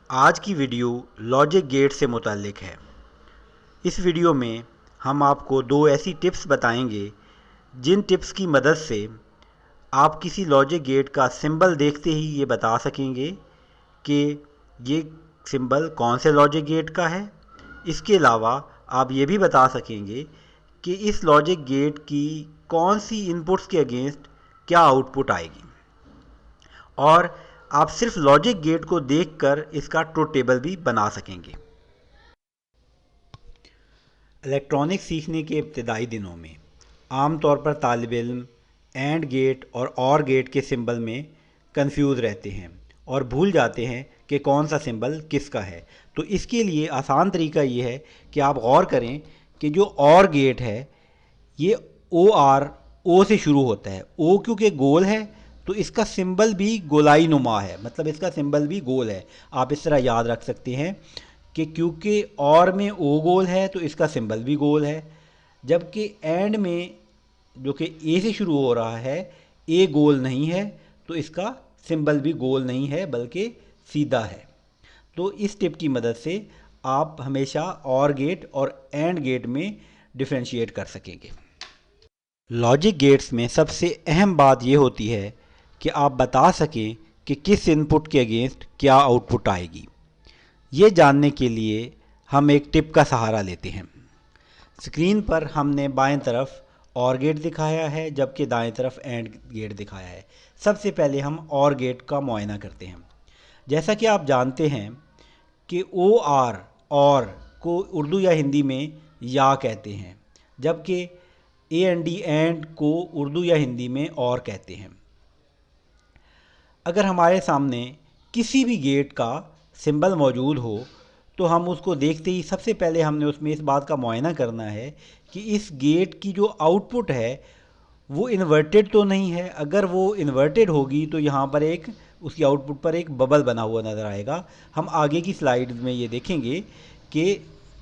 आज की video logic gate से मुताल्लिक है। इस वीडियो में हम आपको दो ऐसी टिप्स बताएंगे जिन टिप्स की मदद से आप किसी लॉजिक गेट का सिंबल देखते ही ये बता सकेंगे कि ये सिंबल कौन से लॉजिक गेट का है। इसके अलावा आप ये भी बता सकेंगे कि इस लॉजिक गेट की कौन सी इनपुट्स के अगेंस्ट क्या आउटपुट आएगी, और आप सिर्फ लॉजिक गेट को देखकर इसका ट्रुथ टेबल भी बना सकेंगे। इलेक्ट्रॉनिक्स सीखने के इब्तदाई दिनों में आमतौर पर तालिब इल्म एंड गेट और गेट के सिंबल में कंफ्यूज रहते हैं और भूल जाते हैं कि कौन सा सिंबल किसका है। तो इसके लिए आसान तरीका ये है कि आप गौर करें कि जो और गेट है ये ओ से शुरू होता है। ओ क्योंकि गोल है तो इसका सिंबल भी गोलाई नुमा है, मतलब इसका सिंबल भी गोल है। आप इस तरह याद रख सकते हैं कि क्योंकि और में ओ गोल है तो इसका सिंबल भी गोल है, जबकि एंड में जो कि ए से शुरू हो रहा है ए गोल नहीं है तो इसका सिंबल भी गोल नहीं है बल्कि सीधा है। तो इस टिप की मदद से आप हमेशा और गेट और एंड गेट में डिफ्रेंशिएट कर सकेंगे। लॉजिक गेट्स में सबसे अहम बात यह होती है कि आप बता सकें कि किस इनपुट के अगेंस्ट क्या आउटपुट आएगी। ये जानने के लिए हम एक टिप का सहारा लेते हैं। स्क्रीन पर हमने बाएं तरफ और गेट दिखाया है जबकि दाएं तरफ एंड गेट दिखाया है। सबसे पहले हम और गेट का मुआयना करते हैं। जैसा कि आप जानते हैं कि और को उर्दू या हिंदी में या कहते हैं, जबकि ए एन डी एंड को उर्दू या हिंदी में और कहते हैं। अगर हमारे सामने किसी भी गेट का सिंबल मौजूद हो तो हम उसको देखते ही सबसे पहले हमने उसमें इस बात का मुआयना करना है कि इस गेट की जो आउटपुट है वो इन्वर्टेड तो नहीं है। अगर वो इन्वर्टेड होगी तो यहाँ पर एक उसकी आउटपुट पर एक बबल बना हुआ नज़र आएगा। हम आगे की स्लाइड में ये देखेंगे कि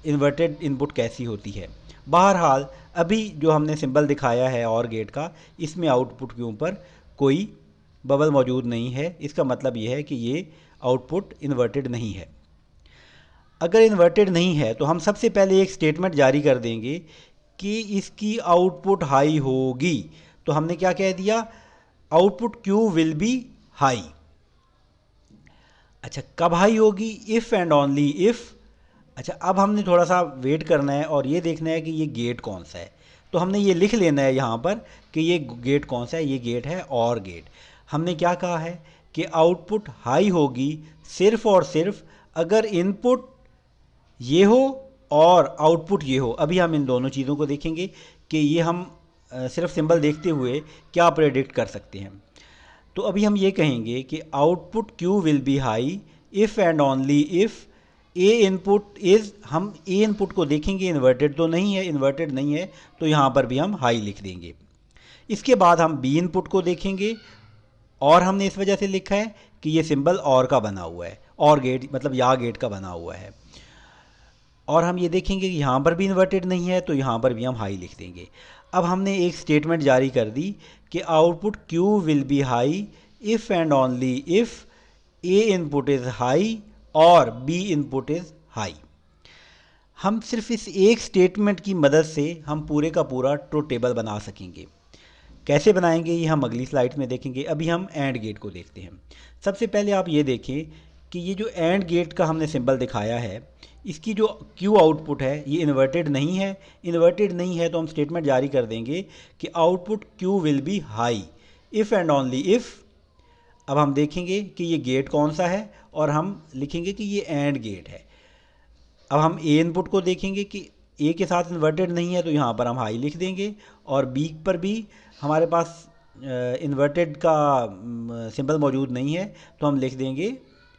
इन्वर्टेड इनपुट कैसी होती है। बहरहाल अभी जो हमने सिंबल दिखाया है और गेट का, इसमें आउटपुट के ऊपर कोई बबल मौजूद नहीं है। इसका मतलब ये है कि ये आउटपुट इन्वर्टेड नहीं है। अगर इन्वर्टेड नहीं है तो हम सबसे पहले एक स्टेटमेंट जारी कर देंगे कि इसकी आउटपुट हाई होगी। तो हमने क्या कह दिया, output Q will be high. अच्छा, कब हाई होगी? If and only if. अच्छा, अब हमने थोड़ा सा वेट करना है और ये देखना है कि ये गेट कौन सा है। तो हमने ये लिख लेना है यहाँ पर कि ये गेट कौन सा है। ये गेट है और गेट। हमने क्या कहा है कि आउटपुट हाई होगी सिर्फ और सिर्फ अगर इनपुट ये हो और आउटपुट ये हो। अभी हम इन दोनों चीज़ों को देखेंगे कि ये हम सिर्फ सिंबल देखते हुए क्या प्रेडिक्ट कर सकते हैं। तो अभी हम ये कहेंगे कि output Q will be high if and only if A input is. हम ए इनपुट को देखेंगे, इन्वर्टेड तो नहीं है, इन्वर्टेड नहीं है तो यहाँ पर भी हम हाई लिख देंगे। इसके बाद हम बी इनपुट को देखेंगे और हमने इस वजह से लिखा है कि ये सिंबल और का बना हुआ है, और गेट मतलब या गेट का बना हुआ है। और हम ये देखेंगे कि यहाँ पर भी इन्वर्टेड नहीं है तो यहाँ पर भी हम हाई लिख देंगे। अब हमने एक स्टेटमेंट जारी कर दी कि output Q will be high if and only if A input is high और बी इनपुट इज़ हाई। हम सिर्फ इस एक स्टेटमेंट की मदद से हम पूरे का पूरा ट्रुथ टेबल बना सकेंगे। कैसे बनाएंगे ये हम अगली स्लाइड में देखेंगे। अभी हम एंड गेट को देखते हैं। सबसे पहले आप ये देखें कि ये जो एंड गेट का हमने सिंबल दिखाया है, इसकी जो क्यू आउटपुट है ये इन्वर्टेड नहीं है। इन्वर्टेड नहीं है तो हम स्टेटमेंट जारी कर देंगे कि output Q will be high if and only if. अब हम देखेंगे कि ये गेट कौन सा है और हम लिखेंगे कि ये एंड गेट है। अब हम ए इनपुट को देखेंगे कि ए के साथ इन्वर्टेड नहीं है तो यहाँ पर हम हाई लिख देंगे, और बी पर भी हमारे पास इन्वर्टेड का सिंबल मौजूद नहीं है तो हम लिख देंगे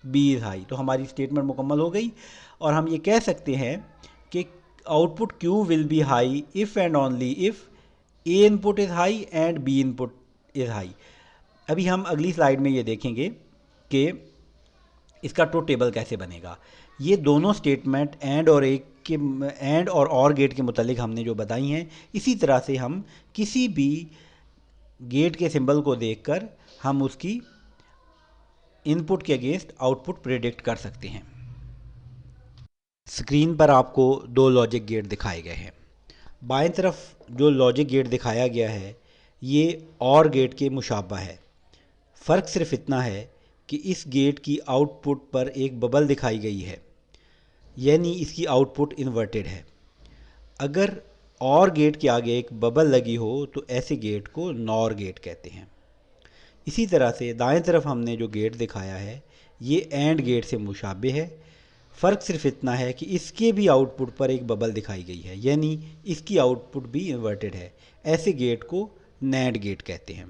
बी इज़ हाई। तो हमारी स्टेटमेंट मुकम्मल हो गई और हम ये कह सकते हैं कि output Q will be high if and only if A input is high and B input is high. अभी हम अगली स्लाइड में ये देखेंगे कि इसका ट्रुथ टेबल कैसे बनेगा। ये दोनों स्टेटमेंट एंड और गेट के मुतालिक हमने जो बताई हैं, इसी तरह से हम किसी भी गेट के सिंबल को देखकर हम उसकी इनपुट के अगेंस्ट आउटपुट प्रेडिक्ट कर सकते हैं। स्क्रीन पर आपको दो लॉजिक गेट दिखाए गए हैं। बाएं तरफ जो लॉजिक गेट दिखाया गया है ये और गेट के मुशाबा है। फ़र्क सिर्फ इतना है कि इस गेट की आउटपुट पर एक बबल दिखाई गई है, यानी इसकी आउटपुट इन्वर्टेड है। अगर और गेट के आगे एक बबल लगी हो तो ऐसे गेट को नॉर गेट कहते हैं। इसी तरह से दाएं तरफ हमने जो गेट दिखाया है ये एंड गेट से मुशाबे है। फ़र्क सिर्फ इतना है कि इसके भी आउटपुट पर एक बबल दिखाई गई है, यानी इसकी आउटपुट भी इन्वर्टेड है। ऐसे गेट को नैंड गेट कहते हैं।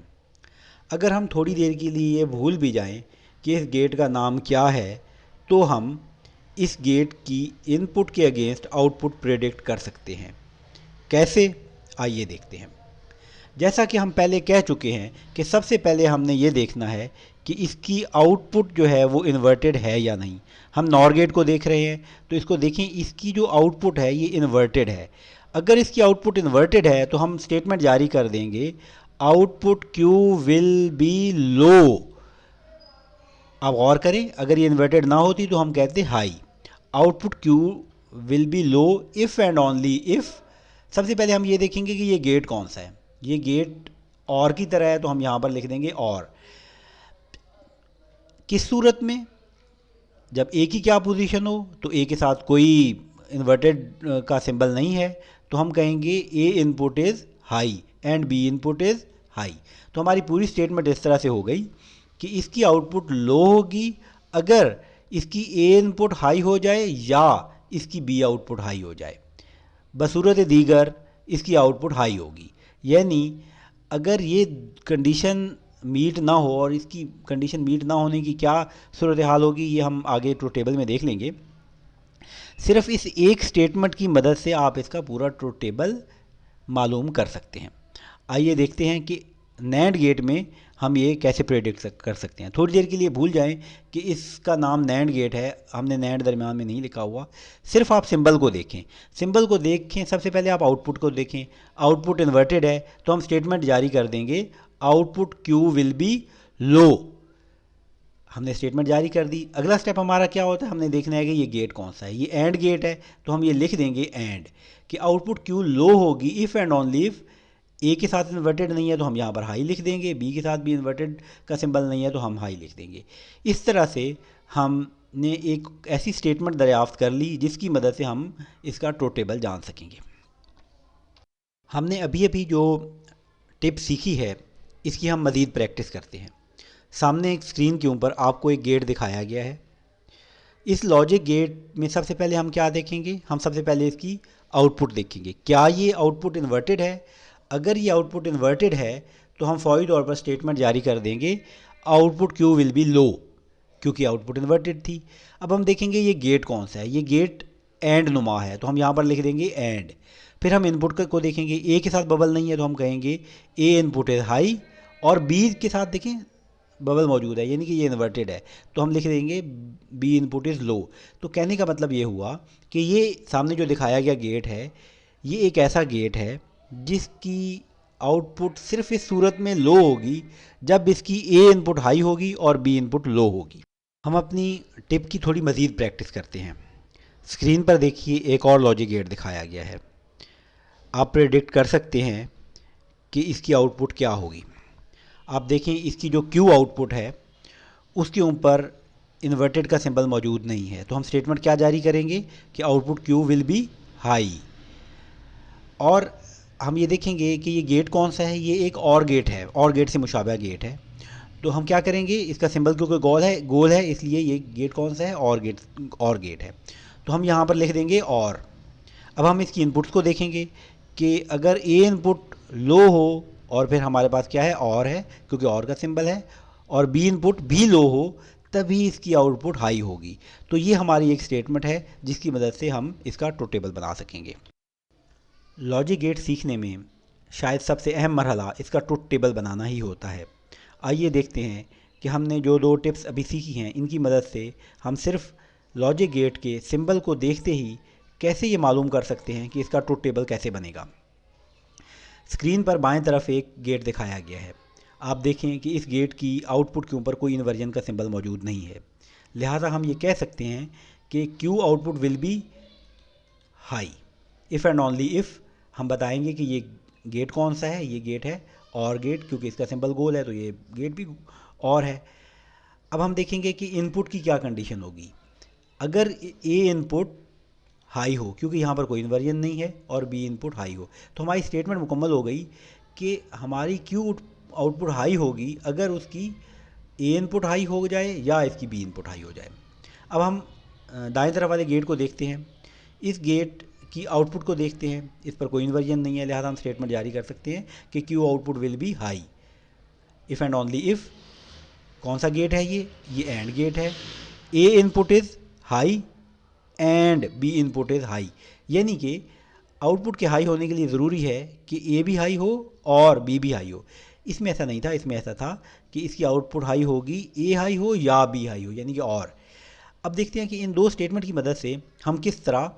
अगर हम थोड़ी देर के लिए ये भूल भी जाएं कि इस गेट का नाम क्या है तो हम इस गेट की इनपुट के अगेंस्ट आउटपुट प्रेडिक्ट कर सकते हैं। कैसे, आइए देखते हैं। जैसा कि हम पहले कह चुके हैं कि सबसे पहले हमने ये देखना है कि इसकी आउटपुट जो है वो इन्वर्टेड है या नहीं। हम नॉर गेट को देख रहे हैं तो इसको देखें, इसकी जो आउटपुट है ये इन्वर्टेड है। अगर इसकी आउटपुट इन्वर्टेड है तो हम स्टेटमेंट जारी कर देंगे आउटपुट क्यू विल बी लो। आप गौर करें, अगर ये इन्वर्टेड ना होती तो हम कहते high. Output Q will B low if and only if. सबसे पहले हम ये देखेंगे कि ये गेट कौन सा है। ये गेट और की तरह है तो हम यहाँ पर लिख देंगे और। किस सूरत में, जब ए की क्या पोजीशन हो तो ए के साथ कोई इन्वर्टेड का सिंबल नहीं है तो हम कहेंगे A input is high and B input is high. तो हमारी पूरी स्टेटमेंट इस तरह से हो गई कि इसकी आउटपुट लो होगी अगर इसकी ए इनपुट हाई हो जाए या इसकी बी आउटपुट हाई हो जाए। बसूरत दीगर इसकी आउटपुट हाई होगी। यानी अगर ये कंडीशन मीट ना हो, और इसकी कंडीशन मीट ना होने की क्या सूरत हाल होगी ये हम आगे ट्रूथ टेबल में देख लेंगे। सिर्फ इस एक स्टेटमेंट की मदद से आप इसका पूरा ट्रूथ टेबल मालूम कर सकते हैं। आइए देखते हैं कि नैंड गेट में हम ये कैसे प्रेडिक्ट कर सकते हैं। थोड़ी देर के लिए भूल जाएं कि इसका नाम नैंड गेट है, हमने नैंड दरमियान में नहीं लिखा हुआ। सिर्फ आप सिंबल को देखें, सिंबल को देखें। सबसे पहले आप आउटपुट को देखें, आउटपुट इन्वर्टेड है तो हम स्टेटमेंट जारी कर देंगे आउटपुट क्यू विल बी लो। हमने स्टेटमेंट जारी कर दी। अगला स्टेप हमारा क्या होता है, हमने देखना है कि ये गेट कौन सा है। ये एंड गेट है तो हम ये लिख देंगे एंड कि आउटपुट क्यू लो होगी इफ़ एंड ओनली इफ़ ए के साथ इन्वर्टेड नहीं है तो हम यहाँ पर हाई लिख देंगे, बी के साथ भी इन्वर्टेड का सिंबल नहीं है तो हम हाई लिख देंगे। इस तरह से हमने एक ऐसी स्टेटमेंट दरियाफ्त कर ली जिसकी मदद से हम इसका ट्रूथ टेबल जान सकेंगे। हमने अभी अभी जो टिप सीखी है इसकी हम मज़ीद प्रैक्टिस करते हैं। सामने एक स्क्रीन के ऊपर आपको एक गेट दिखाया गया है। इस लॉजिक गेट में सबसे पहले हम क्या देखेंगे, हम सबसे पहले इसकी आउटपुट देखेंगे। क्या ये आउटपुट इन्वर्टेड है? अगर ये आउटपुट इन्वर्टेड है तो हम फौरी तौर पर स्टेटमेंट जारी कर देंगे आउटपुट क्यू विल बी लो, क्योंकि आउटपुट इन्वर्टेड थी। अब हम देखेंगे ये गेट कौन सा है। ये गेट एंड नुमा है तो हम यहाँ पर लिख देंगे एंड। फिर हम इनपुट को देखेंगे, ए के साथ बबल नहीं है तो हम कहेंगे ए इनपुट इज हाई, और बी के साथ देखें बबल मौजूद है यानी कि ये इन्वर्टेड है तो हम लिख देंगे बी इनपुट इज़ लो। तो कहने का मतलब ये हुआ कि ये सामने जो दिखाया गया गेट है ये एक ऐसा गेट है जिसकी आउटपुट सिर्फ इस सूरत में लो होगी जब इसकी ए इनपुट हाई होगी और बी इनपुट लो होगी। हम अपनी टिप की थोड़ी मज़ीद प्रैक्टिस करते हैं। स्क्रीन पर देखिए एक और लॉजिक गेट दिखाया गया है। आप प्रेडिक्ट कर सकते हैं कि इसकी आउटपुट क्या होगी। आप देखें इसकी जो क्यू आउटपुट है उसके ऊपर इन्वर्टेड का सिंबल मौजूद नहीं है तो हम स्टेटमेंट क्या जारी करेंगे कि output Q will be high. और हम ये देखेंगे कि ये गेट कौन सा है, ये एक और गेट है, और गेट से मुशाबह गेट है। तो हम क्या करेंगे, इसका सिंबल क्योंकि गोल है इसलिए ये गेट कौन सा है, और गेट है तो हम यहाँ पर लिख देंगे और। अब हम इसकी इनपुट्स को देखेंगे कि अगर ए इनपुट लो हो और फिर हमारे पास क्या है और है क्योंकि और का सिंबल है, और बी इनपुट भी लो हो तभी इसकी आउटपुट हाई होगी। तो ये हमारी एक स्टेटमेंट है जिसकी मदद से हम इसका ट्रूथ टेबल बना सकेंगे। लॉजिक गेट सीखने में शायद सबसे अहम मरहला इसका ट्रूथ टेबल बनाना ही होता है। आइए देखते हैं कि हमने जो दो टिप्स अभी सीखी हैं इनकी मदद से हम सिर्फ लॉजिक गेट के सिंबल को देखते ही कैसे ये मालूम कर सकते हैं कि इसका ट्रूथ टेबल कैसे बनेगा। स्क्रीन पर बाएं तरफ एक गेट दिखाया गया है। आप देखें कि इस गेट की आउटपुट के ऊपर कोई इन्वर्जन का सिंबल मौजूद नहीं है, लिहाजा हम ये कह सकते हैं कि Q output will be high. If and only if हम बताएंगे कि ये गेट कौन सा है, ये गेट है और गेट, क्योंकि इसका सिंबल गोल है तो ये गेट भी और है। अब हम देखेंगे कि इनपुट की क्या कंडीशन होगी। अगर ए इनपुट हाई हो, क्योंकि यहाँ पर कोई इन्वर्जन नहीं है, और बी इनपुट हाई हो, तो हमारी स्टेटमेंट मुकम्मल हो गई कि हमारी क्यू आउटपुट हाई होगी अगर उसकी ए इनपुट हाई हो जाए या इसकी बी इनपुट हाई हो जाए। अब हम दाएं तरफ वाले गेट को देखते हैं। इस गेट की आउटपुट को देखते हैं, इस पर कोई इन्वर्जन नहीं है, लिहाजा हम स्टेटमेंट जारी कर सकते हैं कि Q output will be high. If and only if कौन सा गेट है ये एंड गेट है। A input is high and B input is high, यानी कि आउटपुट के हाई होने के लिए ज़रूरी है कि ए भी हाई हो और बी भी हाई हो। इसमें ऐसा नहीं था, इसमें ऐसा था कि इसकी आउटपुट हाई होगी, ए हाई हो या बी हाई हो, यानी कि और। अब देखते हैं कि इन दो स्टेटमेंट की मदद से हम किस तरह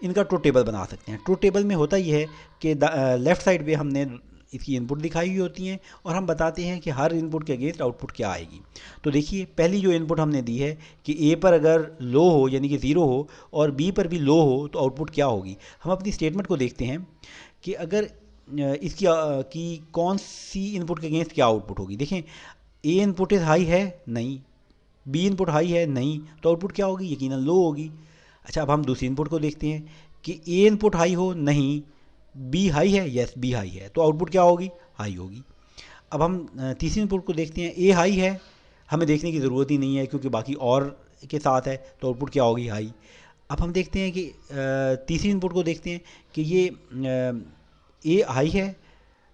इनका ट्रुथ टेबल बना सकते हैं। ट्रुथ टेबल में होता यह है कि लेफ़्ट साइड पे हमने इसकी इनपुट दिखाई हुई होती हैं और हम बताते हैं कि हर इनपुट के अगेंस्ट आउटपुट क्या आएगी। तो देखिए, पहली जो इनपुट हमने दी है कि ए पर अगर लो हो यानी कि ज़ीरो हो और बी पर भी लो हो तो आउटपुट क्या होगी। हम अपनी स्टेटमेंट को देखते हैं कि अगर इसकी की कौन सी इनपुट के अगेंस्ट क्या आउटपुट होगी। देखें, ए इनपुट इज़ हाई है, नहीं। बी इनपुट हाई है, नहीं, तो आउटपुट क्या होगी, यकीनन लो होगी। अच्छा, अब हम दूसरी इनपुट को देखते हैं कि ए इनपुट हाई हो, नहीं। बी हाई है, यस बी हाई है, तो आउटपुट क्या होगी, हाई होगी। अब हम तीसरी इनपुट को देखते हैं, ए हाई है, हमें देखने की ज़रूरत ही नहीं है क्योंकि बाकी और के साथ है, तो आउटपुट क्या होगी, हाई। अब हम देखते हैं कि तीसरी इनपुट को देखते हैं कि ये ए हाई है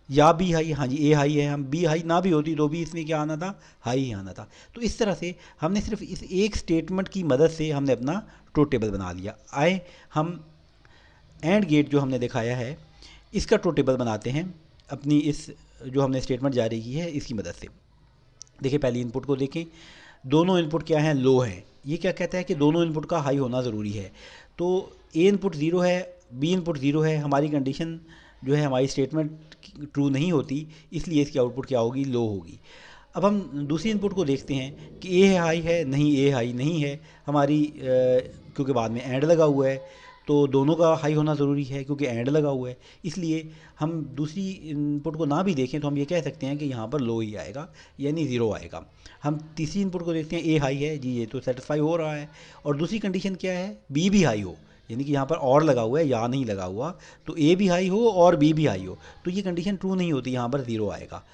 या बी हाई। हाँ जी, ए हाई है, हम बी हाई ना भी होती तो भी इसमें क्या आना था, हाई ही आना था। तो इस तरह से हमने सिर्फ इस एक स्टेटमेंट की मदद से हमने अपना ट्रुथ टेबल बना लिया। आए हम एंड गेट जो हमने दिखाया है इसका ट्रुथ टेबल बनाते हैं अपनी इस जो हमने स्टेटमेंट जारी की है इसकी मदद से। देखिए, पहली इनपुट को देखें, दोनों इनपुट क्या हैं, लो हैं। ये क्या कहता है कि दोनों इनपुट का हाई होना ज़रूरी है। तो ए इनपुट ज़ीरो है, बी इनपुट ज़ीरो है, हमारी कंडीशन जो है, हमारी स्टेटमेंट ट्रू नहीं होती, इसलिए इसकी आउटपुट क्या होगी, लो होगी। अब हम दूसरी इनपुट को देखते हैं कि ए हाई है, नहीं, ए हाई नहीं है हमारी, क्योंकि बाद में एंड लगा हुआ है, तो दोनों का हाई होना ज़रूरी है क्योंकि एंड लगा हुआ है। इसलिए हम दूसरी इनपुट को ना भी देखें तो हम ये कह सकते हैं कि यहाँ पर लो ही आएगा, यानी ज़ीरो आएगा। हम तीसरी इनपुट को देखते हैं, ए हाई है जी, ये तो सेटिस्फाई हो रहा है। और दूसरी कंडीशन क्या है, बी भी हाई हो, यानी कि यहाँ पर और लगा हुआ है, या नहीं लगा हुआ, तो ए भी हाई हो और बी भी हाई हो, तो ये कंडीशन ट्रू नहीं होती, यहाँ पर ज़ीरो आएगा।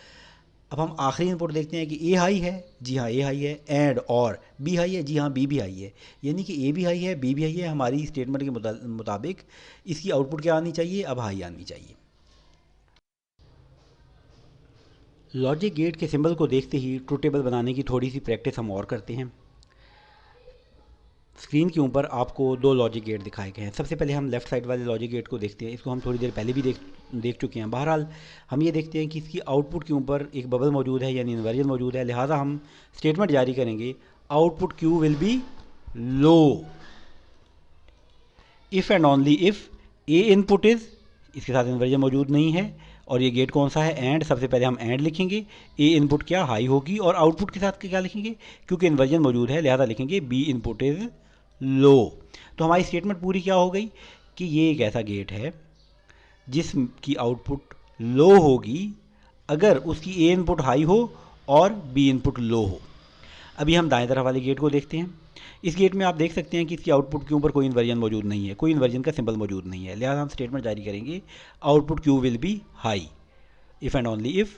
अब हम आखिरी इनपुट देखते हैं कि ए हाई है, जी हाँ ए हाई है, एंड और बी हाई है, जी हाँ बी भी हाई है, यानी कि ए भी हाई है, बी भी हाई है। हमारी स्टेटमेंट के मुताबिक इसकी आउटपुट क्या आनी चाहिए, अब हाई आनी चाहिए। लॉजिक गेट के सिंबल को देखते ही ट्रुथ टेबल बनाने की थोड़ी सी प्रैक्टिस हम और करते हैं। स्क्रीन के ऊपर आपको दो लॉजिक गेट दिखाए गए हैं। सबसे पहले हम लेफ़्ट साइड वाले लॉजिक गेट को देखते हैं। इसको हम थोड़ी देर पहले भी देख चुके हैं। बहरहाल हम ये देखते हैं कि इसकी आउटपुट के ऊपर एक बबल मौजूद है, यानी इन्वर्जन मौजूद है, लिहाजा हम स्टेटमेंट जारी करेंगे, output Q will B low if and only if A input is, इसके साथ इन्वर्जन मौजूद नहीं है, और ये गेट कौन सा है, एंड। सबसे पहले हम एंड लिखेंगे, ए इनपुट क्या हाई होगी, और आउटपुट के साथ क्या लिखेंगे, क्योंकि इन्वर्जन मौजूद है लिहाजा लिखेंगे बी इनपुट इज़ लो। तो हमारी स्टेटमेंट पूरी क्या हो गई कि ये एक ऐसा गेट है जिसकी आउटपुट लो होगी अगर उसकी ए इनपुट हाई हो और बी इनपुट लो हो। अभी हम दाएं तरफ वाले गेट को देखते हैं। इस गेट में आप देख सकते हैं कि इसकी आउटपुट के ऊपर कोई इन्वर्जन मौजूद नहीं है, कोई इन्वर्जन का सिंबल मौजूद नहीं है, लिहाजा हम स्टेटमेंट जारी करेंगे, output Q will be high if and only if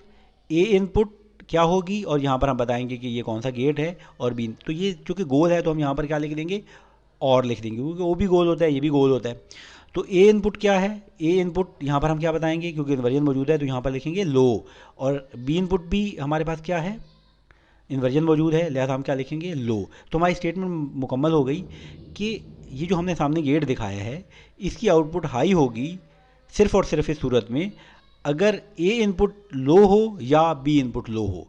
A input क्या होगी, और यहाँ पर हम बताएंगे कि ये कौन सा गेट है, और बी, तो ये चूँकि गोल है तो हम यहाँ पर क्या लिख देंगे, और लिख देंगे, क्योंकि वो भी गोल होता है, ये भी गोल होता है। तो ए इनपुट क्या है, ए इनपुट यहाँ पर हम क्या बताएंगे, क्योंकि इन्वर्जन मौजूद है तो यहाँ पर लिखेंगे लो, और बी इनपुट भी हमारे पास क्या है, इन्वर्जन मौजूद है, लिहाजा हम क्या लिखेंगे, लो। तो हमारी स्टेटमेंट मुकम्मल हो गई कि ये जो हमने सामने गेट दिखाया है इसकी आउटपुट हाई होगी सिर्फ और सिर्फ इस सूरत में अगर ए इनपुट लो हो या बी इनपुट लो हो।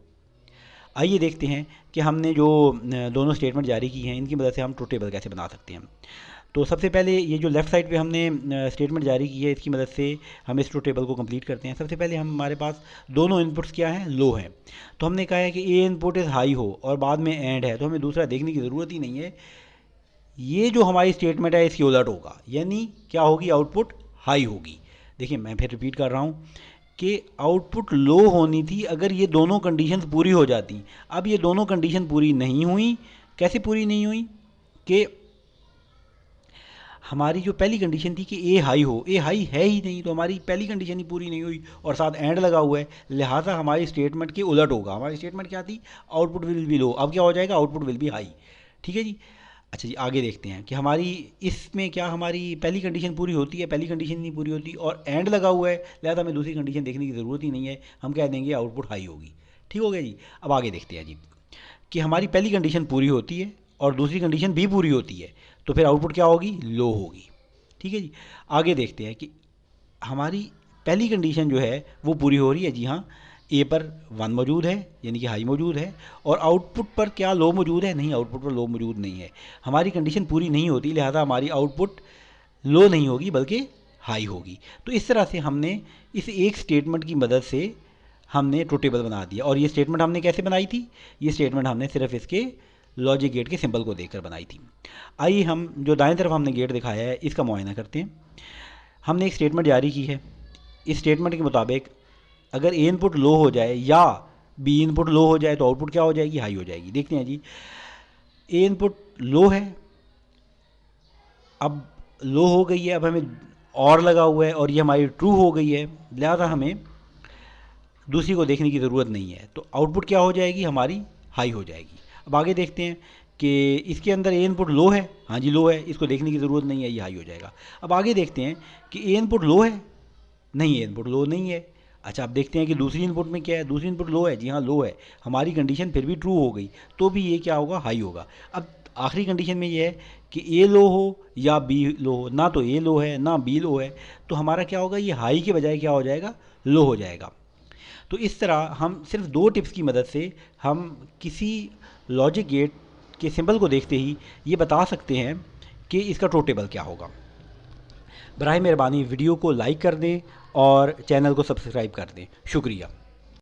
आइए देखते हैं कि हमने जो दोनों स्टेटमेंट जारी की हैं इनकी मदद से हम ट्रुथ टेबल कैसे बना सकते हैं। तो सबसे पहले ये जो लेफ़्ट साइड पे हमने स्टेटमेंट जारी की है इसकी मदद से हम इस ट्रुथ टेबल को कंप्लीट करते हैं। सबसे पहले हमारे पास दोनों इनपुट्स क्या हैं, लो हैं, तो हमने कहा है कि ए इनपुट इज़ हाई हो और बाद में एंड है, तो हमें दूसरा देखने की ज़रूरत ही नहीं है, ये जो हमारी स्टेटमेंट है इसकी उलट होगा, यानी क्या होगी, आउटपुट हाई होगी। देखिए मैं फिर रिपीट कर रहा हूँ कि आउटपुट लो होनी थी अगर ये दोनों कंडीशंस पूरी हो जाती। अब ये दोनों कंडीशन पूरी नहीं हुई। कैसे पूरी नहीं हुई कि हमारी जो पहली कंडीशन थी कि ए हाई हो, ए हाई है ही नहीं, तो हमारी पहली कंडीशन ही पूरी नहीं हुई और साथ एंड लगा हुआ है, लिहाजा हमारी स्टेटमेंट के उलट होगा। हमारी स्टेटमेंट क्या थी, आउटपुट विल बी लो, अब क्या हो जाएगा, आउटपुट विल बी हाई। ठीक है जी। अच्छा जी, आगे देखते हैं कि हमारी इसमें क्या हमारी पहली कंडीशन पूरी होती है, पहली कंडीशन नहीं पूरी होती और एंड लगा हुआ है, लिहाजा हमें दूसरी कंडीशन देखने की ज़रूरत ही नहीं है, हम कह देंगे आउटपुट हाई होगी। ठीक हो गया जी। अब आगे देखते हैं जी कि हमारी पहली कंडीशन पूरी होती है और दूसरी कंडीशन भी पूरी होती है, तो फिर आउटपुट क्या होगी, लो होगी। ठीक है जी। आगे देखते हैं कि हमारी पहली कंडीशन जो है वो पूरी हो रही है, जी हाँ, ए पर 1 मौजूद है यानी कि हाई मौजूद है, और आउटपुट पर क्या लो मौजूद है, नहीं, आउटपुट पर लो मौजूद नहीं है। हमारी कंडीशन पूरी नहीं होती, लिहाजा हमारी आउटपुट लो नहीं होगी बल्कि हाई होगी। तो इस तरह से हमने इस एक स्टेटमेंट की मदद से हमने ट्रुथ टेबल बना दिया। और ये स्टेटमेंट हमने कैसे बनाई थी, ये स्टेटमेंट हमने सिर्फ इसके लॉजिक गेट के सिंबल को देखकर बनाई थी। आइए हम जो दाएं तरफ हमने गेट दिखाया है इसका मुआयना करते हैं। हमने एक स्टेटमेंट जारी की है। इस स्टेटमेंट के मुताबिक अगर ए इनपुट लो हो जाए या बी इनपुट लो हो जाए तो आउटपुट क्या हो जाएगी, हाई हो जाएगी। देखते हैं जी, ए इनपुट लो है, अब लो हो गई है, अब हमें और लगा हुआ है और ये हमारी ट्रू हो गई है, लिहाजा हमें दूसरी को देखने की ज़रूरत नहीं है, तो आउटपुट क्या हो जाएगी, हमारी हाई हो जाएगी। अब आगे देखते हैं कि इसके अंदर ए इनपुट लो है, हाँ जी लो है, इसको देखने की ज़रूरत नहीं है, ये हाई हो जाएगा। अब आगे देखते हैं कि ए इनपुट लो है, नहीं, ए इनपुट लो नहीं है। अच्छा, अब देखते हैं कि दूसरी इनपुट में क्या है, दूसरी इनपुट लो है, जी हाँ लो है, हमारी कंडीशन फिर भी ट्रू हो गई, तो भी ये क्या होगा, हाई होगा। अब आखिरी कंडीशन में ये है कि ए लो हो या बी लो हो, ना तो ए लो है ना बी लो है, तो हमारा क्या होगा, ये हाई के बजाय क्या हो जाएगा, लो हो जाएगा। तो इस तरह हम सिर्फ 2 टिप्स की मदद से हम किसी लॉजिक गेट के सिंबल को देखते ही ये बता सकते हैं कि इसका ट्रुथ टेबल क्या होगा। बराए मेहरबानी वीडियो को लाइक कर दें और चैनल को सब्सक्राइब कर दें। शुक्रिया।